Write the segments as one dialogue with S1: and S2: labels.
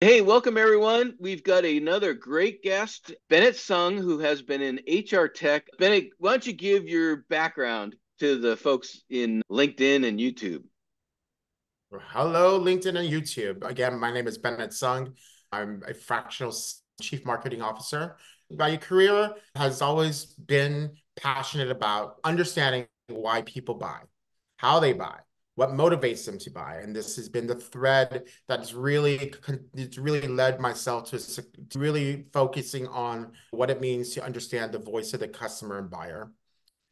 S1: Hey, welcome everyone. We've got another great guest, Bennett Sung, who has been in HR tech. Bennett, why don't you give your background to the folks in LinkedIn and YouTube?
S2: Hello, LinkedIn and YouTube. Again, my name is Bennett Sung. I'm a fractional chief marketing officer. My career has always been passionate about understanding why people buy, how they buy, what motivates them to buy. And this has been the thread that's really led myself to really focusing on what it means to understand the voice of the customer and buyer.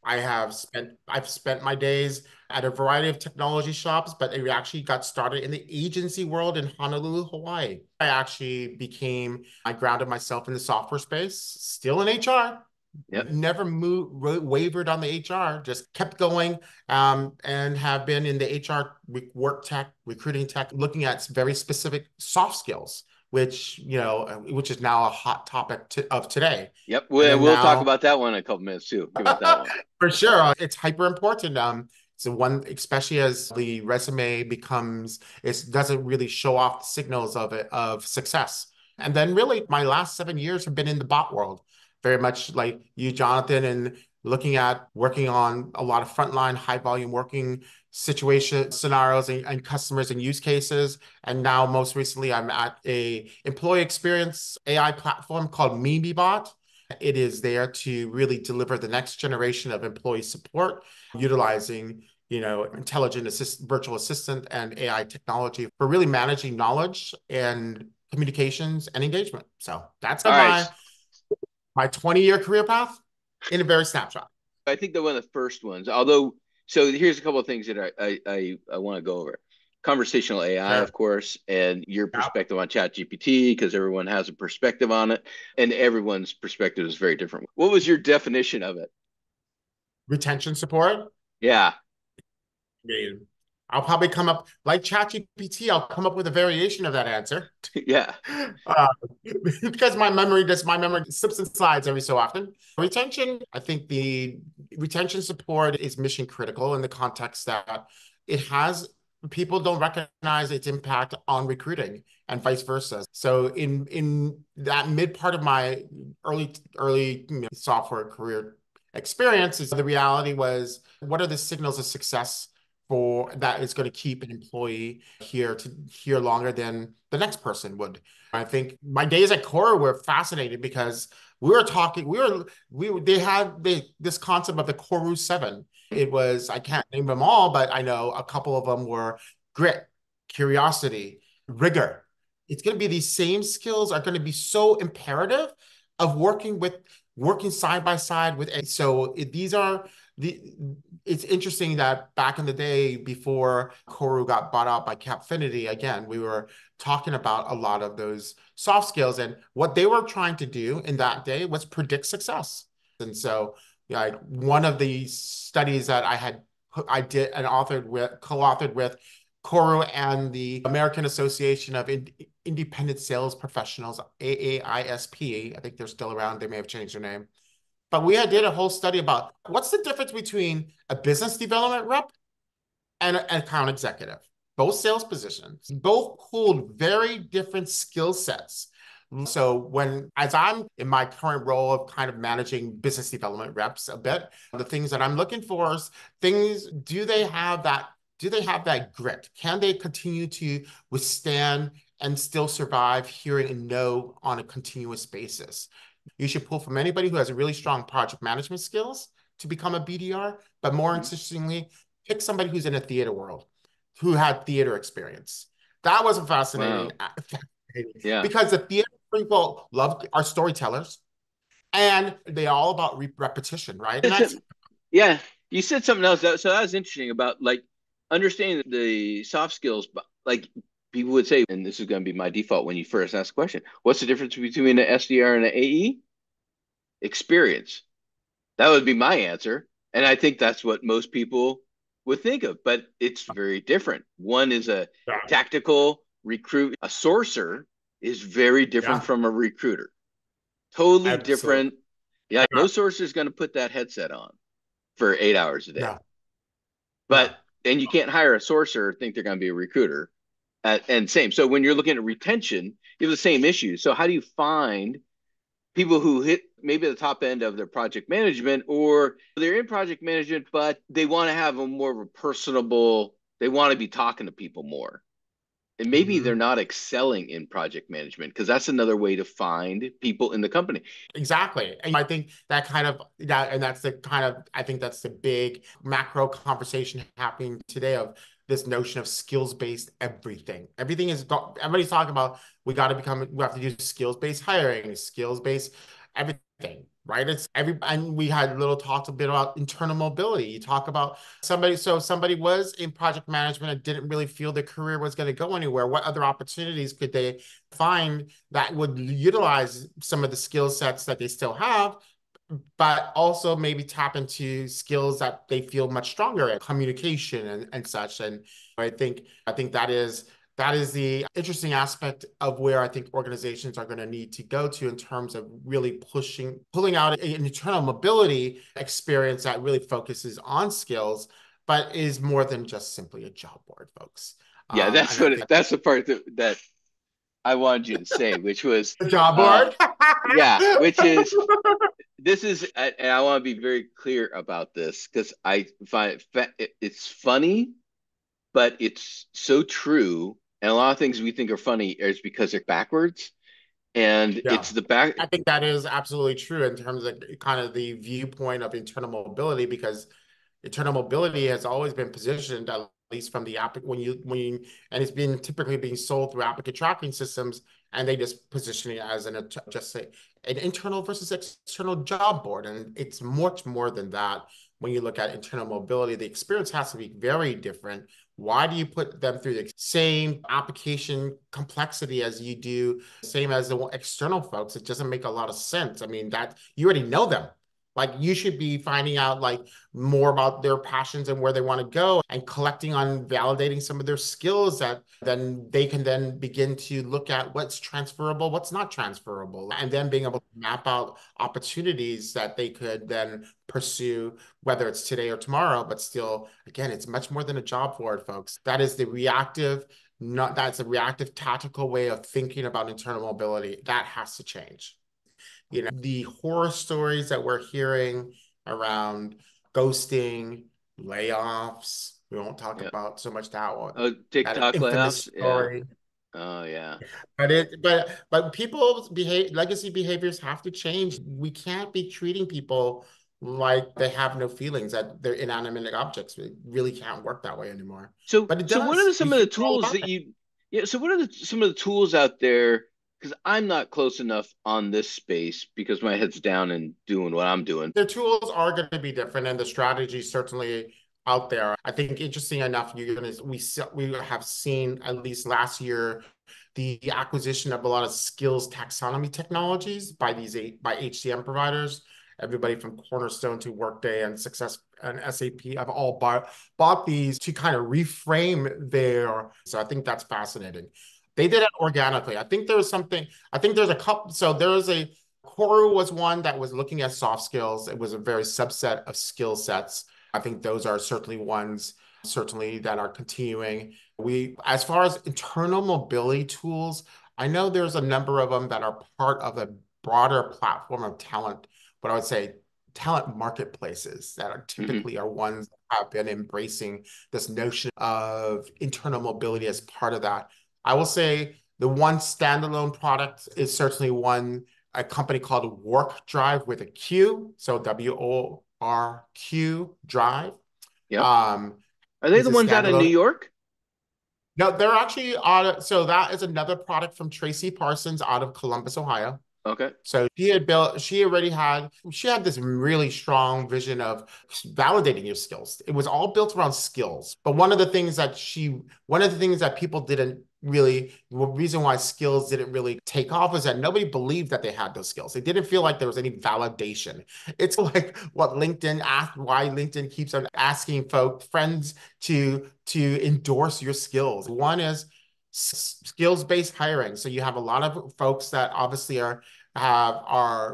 S2: I've spent my days at a variety of technology shops, but it actually got started in the agency world in Honolulu, Hawaii. I grounded myself in the software space, still in HR,
S1: Yep.
S2: never wavered on the HR, just kept going, and have been in the HR work tech, recruiting tech, looking at very specific soft skills, which is now a hot topic of today.
S1: Yep.
S2: And
S1: We'll,
S2: then
S1: we'll talk
S2: now
S1: about that one in a couple minutes too. About that one.
S2: for sure, it's hyper important. So one, especially as the resume it doesn't really show off the signals of success. And then really, my last 7 years have been in the bot world, very much like you, Jonathan, and looking at working on a lot of frontline, high volume working situation scenarios and customers and use cases. And now, most recently, I'm at a employee experience AI platform called MeMeBot. It is there to really deliver the next generation of employee support, utilizing, virtual assistant and AI technology for really managing knowledge and communications and engagement. So that's
S1: All right.
S2: my 20-year career path in a very snapshot.
S1: I think that one of the first ones, although, so here's a couple of things that I want to go over. Conversational AI, of
S2: Sure.
S1: course, and your
S2: Yeah.
S1: perspective on ChatGPT, because everyone has a perspective on it, and everyone's perspective is very different. What was your definition of it?
S2: Retention support.
S1: Yeah.
S2: I mean, I'll probably come up like ChatGPT. I'll come up with a variation of that answer.
S1: Yeah.
S2: uh, because my memory slips and slides every so often. Retention, I think the retention support is mission critical in the context that it has people don't recognize its impact on recruiting and vice versa. So in that mid part of my early software career experience, is the reality was what are the signals of success for that is going to keep an employee here longer than the next person would. I think my days at Cora were fascinating because they had this concept of the Koru 7. It was, I can't name them all, but I know a couple of them were grit, curiosity, rigor. It's going to be these same skills are going to be so imperative of working side by side with. These are the it's interesting that back in the day before Koru got bought out by Capfinity, again, we were talking about a lot of those soft skills. And what they were trying to do in that day was predict success. And so, yeah, like one of the studies that I did and co-authored with Koru and the American Association of Independent Sales Professionals, AAISP. I think they're still around. They may have changed their name. But we did a whole study about what's the difference between a business development rep and an account executive. Both sales positions, both hold very different skill sets. So as I'm in my current role of kind of managing business development reps a bit, the things that I'm looking for is do they have that grit? Can they continue to withstand and still survive hearing a no on a continuous basis? You should pull from anybody who has a really strong project management skills to become a BDR, but more interestingly, pick somebody who's in a theater world, who had theater experience. That was fascinating,
S1: Wow. Yeah.
S2: because the theater people are storytellers, and they all about repetition, right? And that's
S1: Yeah. You said something else. So that was interesting about like understanding the soft skills. But like people would say, and this is going to be my default when you first ask the question, what's the difference between an SDR and an AE? Experience. That would be my answer. And I think that's what most people would think of, but it's very different. One is a
S2: yeah,
S1: tactical recruit, a sourcer is very different
S2: yeah,
S1: from a recruiter. Totally
S2: absolutely,
S1: different. Yeah, no
S2: yeah,
S1: sourcer is going to put that headset on for 8 hours a day.
S2: no,
S1: But
S2: no,
S1: and you can't hire a sourcer or think they're going to be a recruiter. And same. So when you're looking at retention, you have the same issues. So how do you find people who hit maybe the top end of their project management, or they're in project management, but they want to have a more of a personable, they want to be talking to people more. And maybe they're
S2: Mhm.
S1: not excelling in project management because that's another way to find people in the company.
S2: Exactly. And I think that kind of that and that's the kind of I think that's the big macro conversation happening today of this notion of skills-based everything. Everything is everybody's talking about we have to do skills-based hiring, skills-based everything, right? It's every and we had little talks a bit about internal mobility. You talk about somebody was in project management and didn't really feel their career was going to go anywhere. What other opportunities could they find that would utilize some of the skill sets that they still have, but also maybe tap into skills that they feel much stronger at, communication and such. And I think that is the interesting aspect of where I think organizations are going to need to go to in terms of really pulling out an internal mobility experience that really focuses on skills, but is more than just simply a job board, folks.
S1: Yeah,
S2: And I think
S1: that's the part that I wanted you to say, which was,
S2: the job
S1: uh,
S2: board.
S1: yeah, which is this is, and I want to be very clear about this because I find it's funny, but it's so true. And a lot of things we think are funny is because they're backwards, and
S2: Yeah.
S1: it's the back.
S2: I think that is absolutely true in terms of kind of the viewpoint of internal mobility, because internal mobility has always been positioned, at least from the app and it's been typically being sold through applicant tracking systems, and they just position it as just say an internal versus external job board, and it's much more than that. When you look at internal mobility, the experience has to be very different. Why do you put them through the same application complexity as you do, same as the external folks? It doesn't make a lot of sense. I mean, that you already know them. Like, you should be finding out like more about their passions and where they want to go, and collecting on validating some of their skills that then they can then begin to look at what's transferable, what's not transferable, and then being able to map out opportunities that they could then pursue, whether it's today or tomorrow. But still, again, it's much more than a job board, folks. That is the reactive, not that's a reactive tactical way of thinking about internal mobility. That has to change. The horror stories that we're hearing around ghosting, layoffs. We won't talk
S1: Yeah.
S2: about so much that one,
S1: Oh,
S2: that
S1: TikTok
S2: infamous
S1: layoffs. Yeah.
S2: story.
S1: Oh, yeah.
S2: But people's legacy behaviors have to change. We can't be treating people like they have no feelings, that they're inanimate objects. It really can't work that way anymore.
S1: So,
S2: But it
S1: so what are
S2: does. We
S1: some of
S2: hear
S1: the
S2: all
S1: tools
S2: about
S1: that
S2: it.
S1: you, yeah, so what are some of the tools out there? Because I'm not close enough on this space because my head's down and doing what I'm doing.
S2: Their tools are going to be different, and the strategy certainly out there. I think interesting enough, we have seen at least last year the acquisition of a lot of skills taxonomy technologies by by HCM providers. Everybody from Cornerstone to Workday and Success and SAP have all bought these to kind of reframe their. So I think that's fascinating. They did it organically. I think there was something. I think there's a couple. So there's a Koru was one that was looking at soft skills. It was a very subset of skill sets. I think those are certainly ones, certainly that are continuing. As far as internal mobility tools, I know there's a number of them that are part of a broader platform of talent, but I would say talent marketplaces that are
S1: Hmm.
S2: typically are ones that have been embracing this notion of internal mobility as part of that. I will say the one standalone product is certainly one, a company called Work Drive with a Q, so WORQ Drive.
S1: Yep.
S2: Um,
S1: Are they
S2: is
S1: the
S2: a
S1: ones out of New
S2: standalone.
S1: York?
S2: No, they're actually so that is another product from Tracy Parsons out of Columbus, Ohio.
S1: Okay.
S2: So she had this really strong vision of validating your skills. It was all built around skills. But one of the things that people didn't really, the reason why skills didn't really take off is that nobody believed that they had those skills. They didn't feel like there was any validation. It's like what LinkedIn asked, why LinkedIn keeps on asking friends to endorse your skills. One is skills-based hiring. So you have a lot of folks that obviously are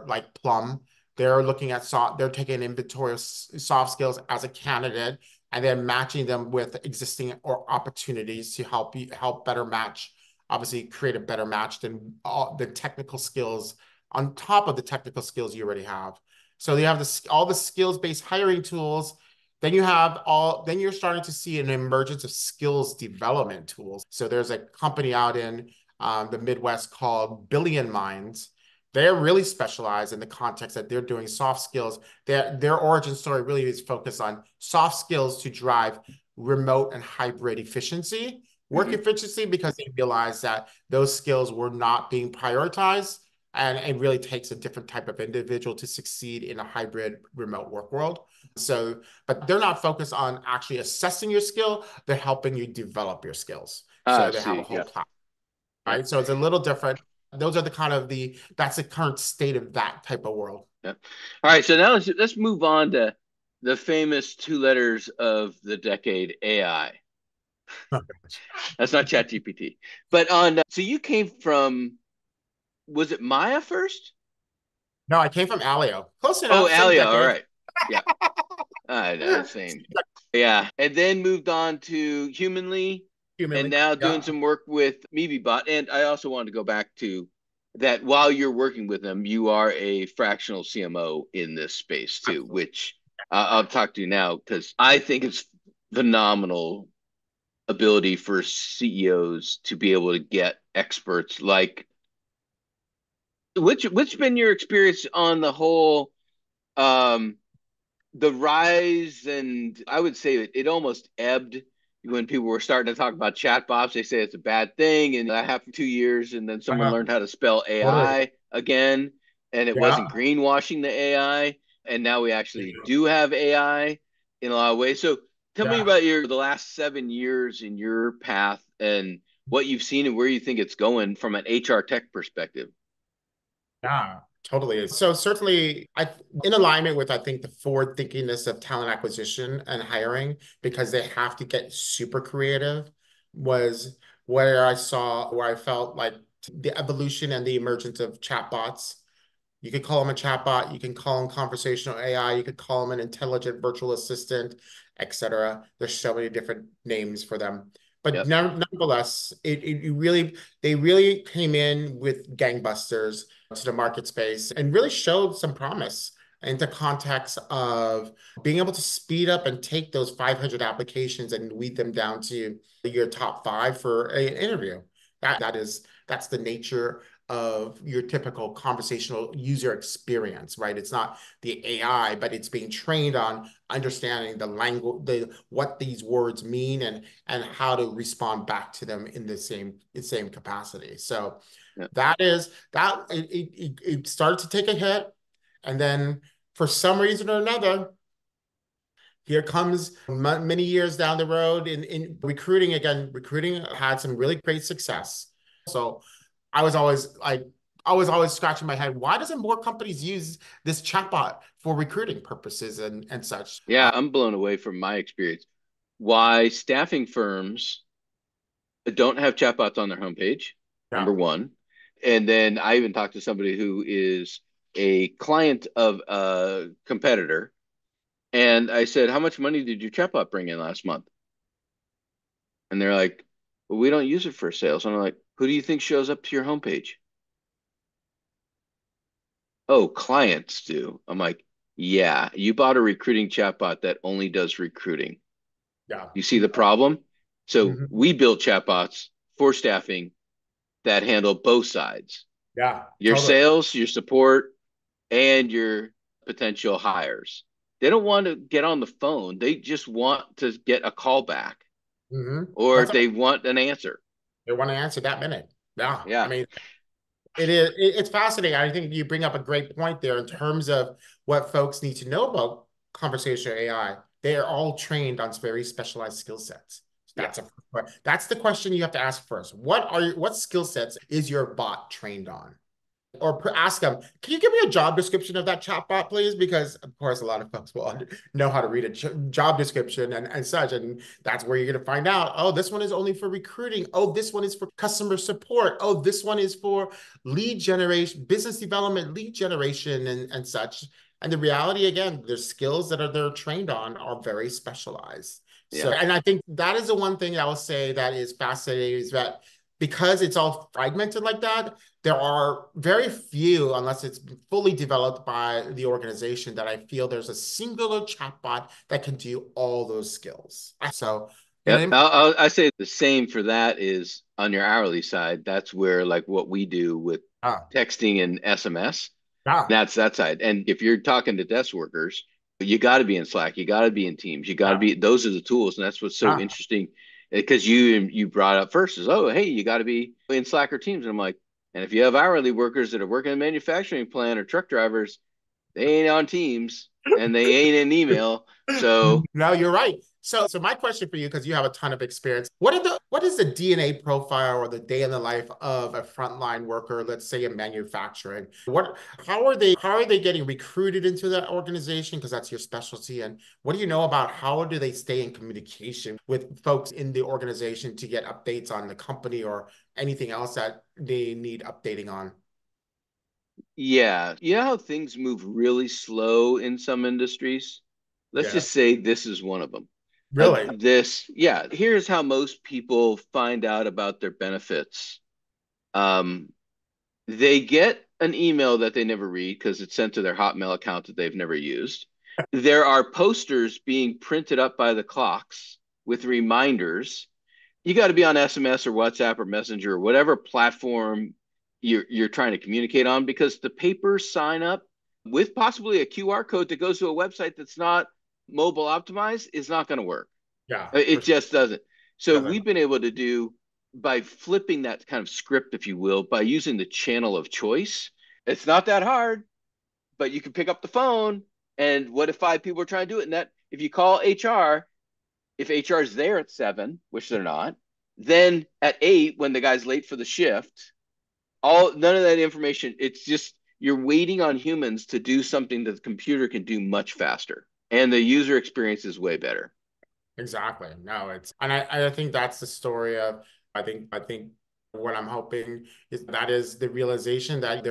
S2: like Plum. They're looking at they're taking an inventory of soft skills as a candidate, and then matching them with existing or opportunities to help better match obviously create a better match than all the technical skills on top of the technical skills you already have. So you have all the skills-based hiring tools. Then you're starting to see an emergence of skills development tools. So there's a company out in the Midwest called Billion Minds. They're really specialized in the context that they're doing soft skills. Their origin story really is focused on soft skills to drive remote and hybrid efficiency, work
S1: Hmm.
S2: efficiency, because they realized that those skills were not being prioritized. And it really takes a different type of individual to succeed in a hybrid remote work world. So, but they're not focused on actually assessing your skill. They're helping you develop your skills.
S1: Ah, I
S2: So they have a
S1: see.
S2: whole
S1: Yeah.
S2: platform,
S1: Yeah.
S2: right? So it's a little different. Those are that's the current state of that type of world.
S1: Yeah. All right. So now let's move on to the famous two letters of the decade, AI. That's not ChatGPT. But so you came from, was it Maya first?
S2: No, I came from Alio. Close
S1: Oh,
S2: enough, same
S1: Alia. All
S2: decade.
S1: right. Yeah. I know, same. Yeah. And then moved on to Humanly and
S2: Humanly.
S1: now doing
S2: Yeah.
S1: some work with MeMeBot. And I also wanted to go back to that while you're working with them, you are a fractional CMO in this space too,
S2: Absolutely.
S1: which I'll talk to you now because I think it's phenomenal ability for CEOs to be able to get experts like which been your experience on the whole um the rise, and I would say it almost ebbed when people were starting to talk about chatbots. They say it's a bad thing, and that happened 2 years, and then someone
S2: Uh,
S1: learned how to spell
S2: totally.
S1: AI again, and it wasn't
S2: Yeah.
S1: greenwashing the AI, and now we actually do have AI in a lot of ways. So tell me
S2: Yeah.
S1: about the last 7 years in your path and what you've seen and where you think it's going from an HR tech perspective.
S2: Yeah, totally. So certainly in alignment with, I think, the forward thinkingness of talent acquisition and hiring, because they have to get super creative, was where I felt like the evolution and the emergence of chatbots. You could call them a chatbot, you can call them conversational AI, you could call them an intelligent virtual assistant, etc. There's so many different names for them. But
S1: Yep.
S2: nonetheless, they really came in with gangbusters to the market space and really showed some promise into context of being able to speed up and take those 500 applications and weed them down to your top five for an interview. That's the nature of your typical conversational user experience, right? It's not the AI, but it's being trained on understanding the language, what these words mean, and how to respond back to them in the same capacity. So
S1: Yep.
S2: it started to take a hit, and then for some reason or another, here comes many years down the road in recruiting again. Recruiting had some really great success. So I was always like, I was always scratching my head. Why doesn't more companies use this chatbot for recruiting purposes and such?
S1: Yeah, I'm blown away from my experience. Why staffing firms don't have chatbots on their homepage,
S2: Yeah.
S1: number one. And then I even talked to somebody who is a client of a competitor. And I said, how much money did your chatbot bring in last month? And they're like, well, we don't use it for sales. And I'm like, who do you think shows up to your homepage? Oh, clients do. I'm like, yeah, you bought a recruiting chatbot that only does recruiting.
S2: Yeah.
S1: You see the problem? So
S2: Mhm.
S1: we built chatbots for staffing that handle both sides,
S2: Yeah,
S1: your
S2: totally.
S1: sales, your support, and your potential hires. They don't want to get on the phone. They just want to get a call back or
S2: That's all.
S1: they want an answer.
S2: They want to answer that minute. Yeah. I
S1: Yeah.
S2: mean, it's fascinating. I think you bring up a great point there in terms of what folks need to know about conversational AI. They are all trained on very specialized skill sets.
S1: Yeah.
S2: That's the question you have to ask first. What skill sets is your bot trained on? Or ask them, can you give me a job description of that chatbot, please? Because, of course, a lot of folks will know how to read a job description and such. And that's where you're going to find out, oh, this one is only for recruiting. Oh, this one is for customer support. Oh, this one is for lead generation, business development, lead generation, and such. And the reality, again, the skills that they're trained on are very specialized. So,
S1: Yeah.
S2: and I think that is the one thing I will say that is fascinating is that because it's all fragmented like that, there are very few, unless it's fully developed by the organization, that I feel there's a singular chatbot that can do all those skills. So,
S1: Yep.
S2: and
S1: I say the same for that is on your hourly side. That's where like what we do with
S2: ah,
S1: texting and SMS.
S2: ah,
S1: That's that side. And if you're talking to desk workers, you got to be in Slack. You got to be in Teams. You got to
S2: ah,
S1: be. Those are the tools, and that's what's so
S2: ah.
S1: interesting. Because you brought up first is, oh, hey, you got to be in Slack or Teams, and I'm like, and if you have hourly workers that are working in a manufacturing plant or truck drivers, they ain't on Teams and they ain't in email. So
S2: No, you're right. So my question for you, because you have a ton of experience, what is the DNA profile or the day in the life of a frontline worker, let's say in manufacturing? How are they getting recruited into that organization? Because that's your specialty. And what do you know about how do they stay in communication with folks in the organization to get updates on the company or anything else that they need updating on?
S1: yeah, you know how things move really slow in some industries? Let's
S2: Yeah.
S1: just say this is one of them.
S2: Really?
S1: Yeah, here's how most people find out about their benefits. Um, they get an email that they never read because it's sent to their Hotmail account that they've never used. There are posters being printed up by the clocks with reminders. You got to be on SMS or WhatsApp or Messenger or whatever platform you're trying to communicate on because the papers sign up with possibly a QR code that goes to a website that's not mobile optimized is not going to work.
S2: Yeah, for
S1: It
S2: sure.
S1: just doesn't. So
S2: Doesn't.
S1: we've been able to do by flipping that kind of script, if you will, by using the channel of choice. It's not that hard, but you can pick up the phone. And what if five people are trying to do it? And that if you call HR, if HR is there at 7, which they're not, then at 8, when the guy's late for the shift, all none of that information. It's just you're waiting on humans to do something that the computer can do much faster, and the user experience is way better.
S2: Exactly. No, and I think that's the story of I think what I'm hoping is that is the realization that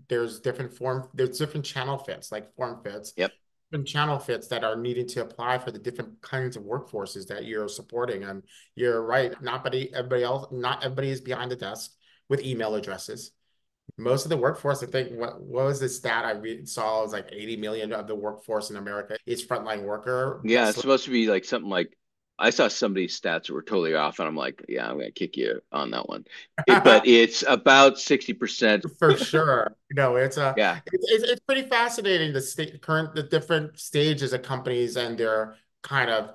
S2: there's different channel fits, like form fits,
S1: Yep.
S2: different channel fits that are needed to apply for the different kinds of workforces that you're supporting. And you're right, not everybody is behind the desk with email addresses. Most of the workforce, I think, what was the stat saw? It was like 80 million of the workforce in America is frontline worker.
S1: Yeah, it's supposed to be like something like I saw somebody's stats that were totally off, and I'm like, yeah, I'm gonna kick you on that one. But it's about 60%.
S2: For sure. No,
S1: Yeah,
S2: it's pretty fascinating the different stages of companies and their kind of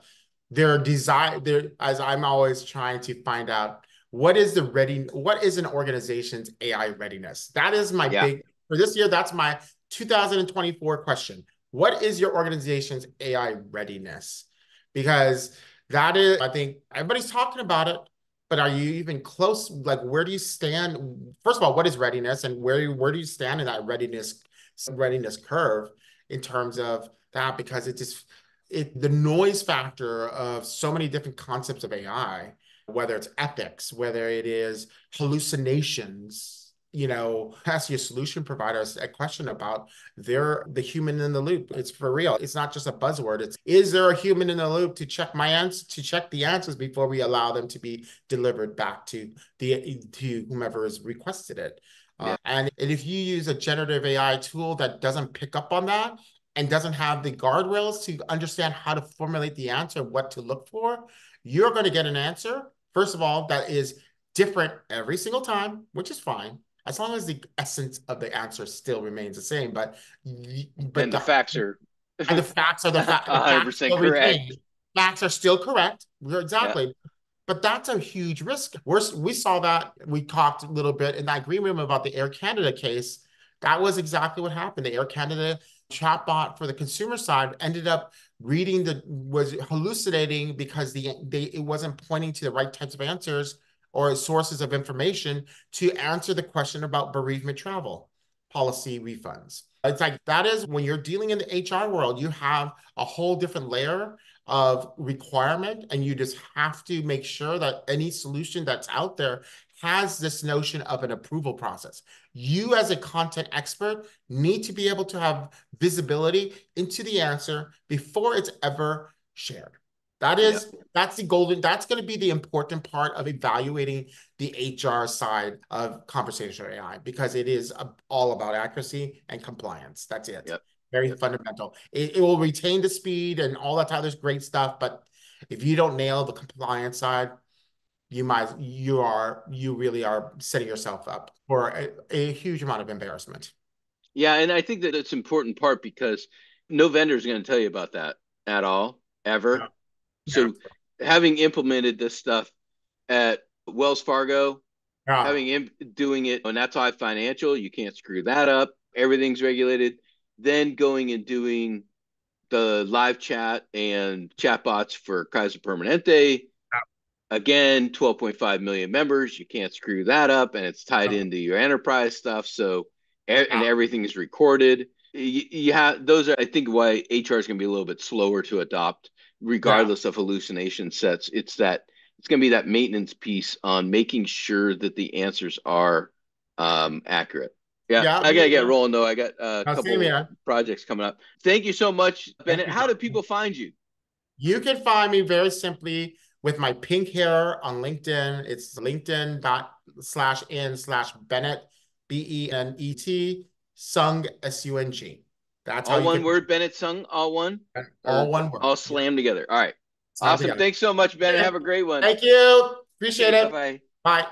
S2: their desire their as I'm always trying to find out what is an organization's AI readiness? That is my
S1: yeah.
S2: big for this year, that's my 2024 question. What is your organization's AI readiness? Because that is, I think everybody's talking about it, but are you even close? Like, where do you stand? First of all, what is readiness, and where do you stand in that readiness curve in terms of that? Because the noise factor of so many different concepts of AI, whether it's ethics, whether it is hallucinations. Ask your solution providers a question about the human in the loop. It's for real. It's not just a buzzword. Is there a human in the loop to check to check the answers before we allow them to be delivered back to whomever has requested it.
S1: Yeah.
S2: And if you use a generative AI tool that doesn't pick up on that and doesn't have the guardrails to understand how to formulate the answer, what to look for, you're going to get an answer, first of all, that is different every single time, which is fine, as long as the essence of the answer still remains the same. But
S1: And the facts are
S2: and the facts
S1: 100%
S2: still
S1: correct.
S2: retain. Facts are still correct.
S1: Yeah.
S2: Exactly. But that's a huge risk. We saw that. We talked a little bit in that green room about the Air Canada case. That was exactly what happened. The Air Canada chatbot for the consumer side ended up was hallucinating because it wasn't pointing to the right types of answers or sources of information to answer the question about bereavement travel policy refunds. It's like that is when you're dealing in the HR world, you have a whole different layer of requirement, and you just have to make sure that any solution that's out there has this notion of an approval process. You, as a content expert, need to be able to have visibility into the answer before it's ever shared.
S1: Yeah.
S2: That's the golden, that's going to be the important part of evaluating the HR side of conversational AI because it is all about accuracy and compliance. That's it.
S1: Yep.
S2: Very
S1: Yep.
S2: fundamental. It will retain the speed and all that other great stuff, but if you don't nail the compliance side, you really are setting yourself up for a huge amount of embarrassment.
S1: Yeah, and I think that it's an important part because no vendor is going to tell you about that at all,
S2: Yeah.
S1: ever.
S2: Yeah.
S1: So having implemented this stuff at Wells Fargo,
S2: Yeah.
S1: having doing it, and that's all financial, you can't screw that up. Everything's regulated. Then going and doing the live chat and chatbots for Kaiser Permanente. Again, 12.5 million members. You can't screw that up, and it's tied
S2: Yeah.
S1: into your enterprise stuff. So, and
S2: Yeah.
S1: everything is recorded. You have those are, I think, why HR is going to be a little bit slower to adopt,
S2: Yeah.
S1: regardless of hallucination sets. It's going to be that maintenance piece on making sure that the answers are
S2: Accurate.
S1: accurate. Yeah,
S2: Yeah.
S1: I gotta get rolling though. I got a
S2: Now, same
S1: couple
S2: here.
S1: projects coming up. Thank you so much,
S2: Thank
S1: Bennett.
S2: you,
S1: How do
S2: John.
S1: people find you?
S2: You can find me very simply with my pink hair on LinkedIn. It's linkedin.com/in/Bennett, Bennet, Sung, Sung. That's how
S1: All
S2: you
S1: one
S2: can,
S1: word, Bennett Sung, all one,
S2: all
S1: or
S2: one word.
S1: all
S2: Yeah.
S1: slammed together. All right.
S2: Slam
S1: Awesome.
S2: together.
S1: Thanks so much, Bennett.
S2: Okay.
S1: Have a great one.
S2: Thank you. Appreciate
S1: Okay, bye
S2: it.
S1: bye.
S2: Bye.